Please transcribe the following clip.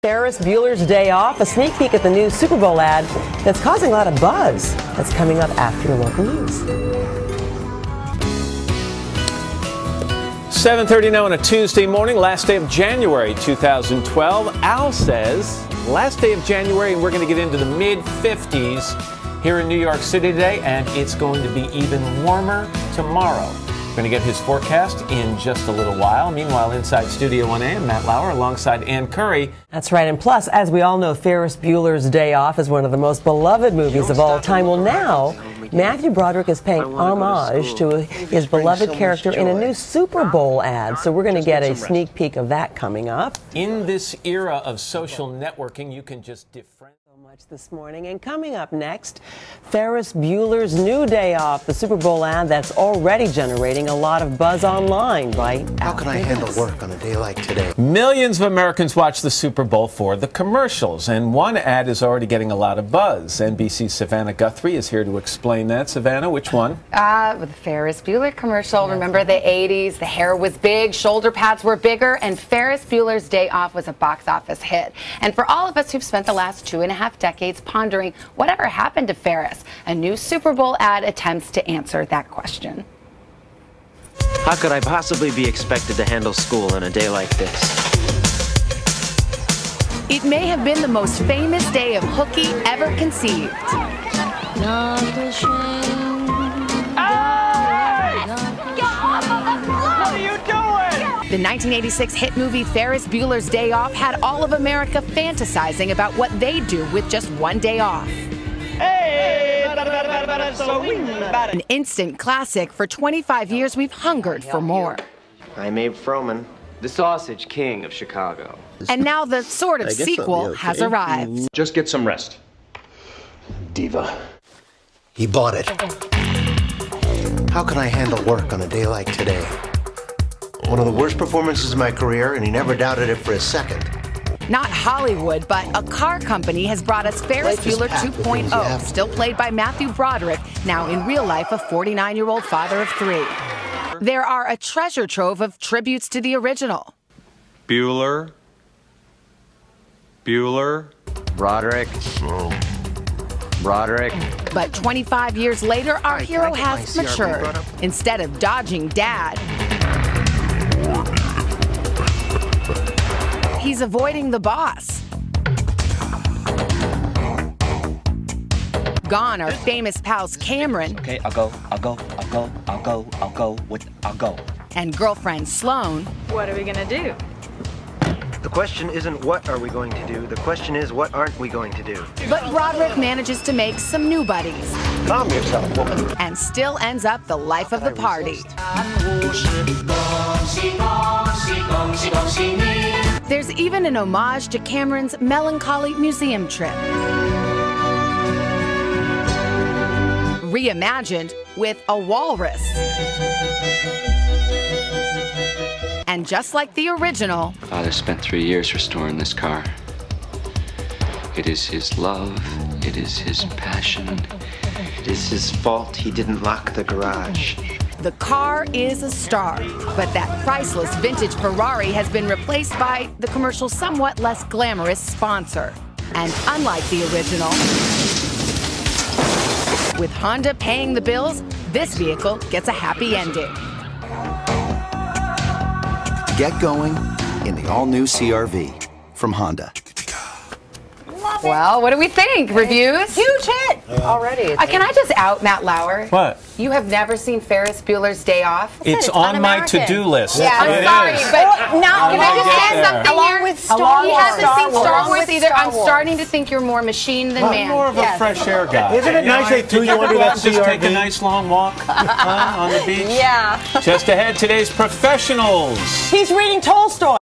Ferris Bueller's Day Off, a sneak peek at the new Super Bowl ad that's causing a lot of buzz. That's coming up after your local news. 7:30 now on a Tuesday morning, last day of January 2012. Al says last day of January, and we're going to get into the mid-50s here in New York City today, and it's going to be even warmer tomorrow. We're going to get his forecast in just a little while. Meanwhile, inside Studio 1A, I'm Matt Lauer alongside Ann Curry. That's right. And plus, as we all know, Ferris Bueller's Day Off is one of the most beloved movies of all time. Well, now, Matthew Broderick is paying homage to his beloved character in a new Super Bowl ad. So we're going to get a sneak peek of that coming up. In this era of social networking, you can just different. This morning. And coming up next, Ferris Bueller's new Day Off, the Super Bowl ad that's already generating a lot of buzz online, right? How can I handle work on a day like today? Millions of Americans watch the Super Bowl for the commercials, and one ad is already getting a lot of buzz. NBC's Savannah Guthrie is here to explain that. Savannah, which one? The Ferris Bueller commercial. Remember the 80s? The hair was big, shoulder pads were bigger, and Ferris Bueller's Day Off was a box office hit. And for all of us who've spent the last 2.5 decades pondering whatever happened to Ferris, a new Super Bowl ad attempts to answer that question. How could I possibly be expected to handle school on a day like this? It may have been the most famous day of hooky ever conceived. The 1986 hit movie Ferris Bueller's Day Off had all of America fantasizing about what they'd do with just one day off. An instant classic. For 25 years, we've hungered for more. I'm Abe Froman, the Sausage King of Chicago. And now the sort of sequel has arrived. Just get some rest. Diva. He bought it. How can I handle work on a day like today? One of the worst performances of my career, and he never doubted it for a second. Not Hollywood, but a car company has brought us Ferris Bueller 2.0, still played by Matthew Broderick, now in real life a 49-year-old father of 3. There are a treasure trove of tributes to the original. Bueller. Broderick. Broderick. But 25 years later, our hero has matured. Instead of dodging Dad, he's avoiding the boss. Gone are famous pals Cameron. Okay, I'll go. And girlfriend Sloane. What are we gonna do? The question isn't what are we going to do, the question is what aren't we going to do. But Broderick manages to make some new buddies. Calm yourself, woman. And still ends up the life of the party. There's even an homage to Cameron's melancholy museum trip. Reimagined with a walrus. And just like the original, Father spent 3 years restoring this car. It is his love, it is his passion. It is his fault he didn't lock the garage. the car is a star. But that priceless vintage Ferrari has been replaced by the commercial's somewhat less glamorous sponsor. And unlike the original, with Honda paying the bills, this vehicle gets a happy ending. Get going in the all-new CR-V from Honda. Well, what do we think? Reviews? Huge hit already. Can I just out Matt Lauer? What? You have never seen Ferris Bueller's Day Off? It's on my to-do list. Yeah, I'm sorry, but now can I just say something Along here? with Star Wars. He hasn't seen Star Wars either. I'm Wars. starting to think you're more machine than man. I'm more of a fresh air guy. Isn't it nice they threw you ever under go out that and just take a CR-V? nice long walk on the beach? Yeah. Just ahead, today's professionals. He's reading Tolstoy.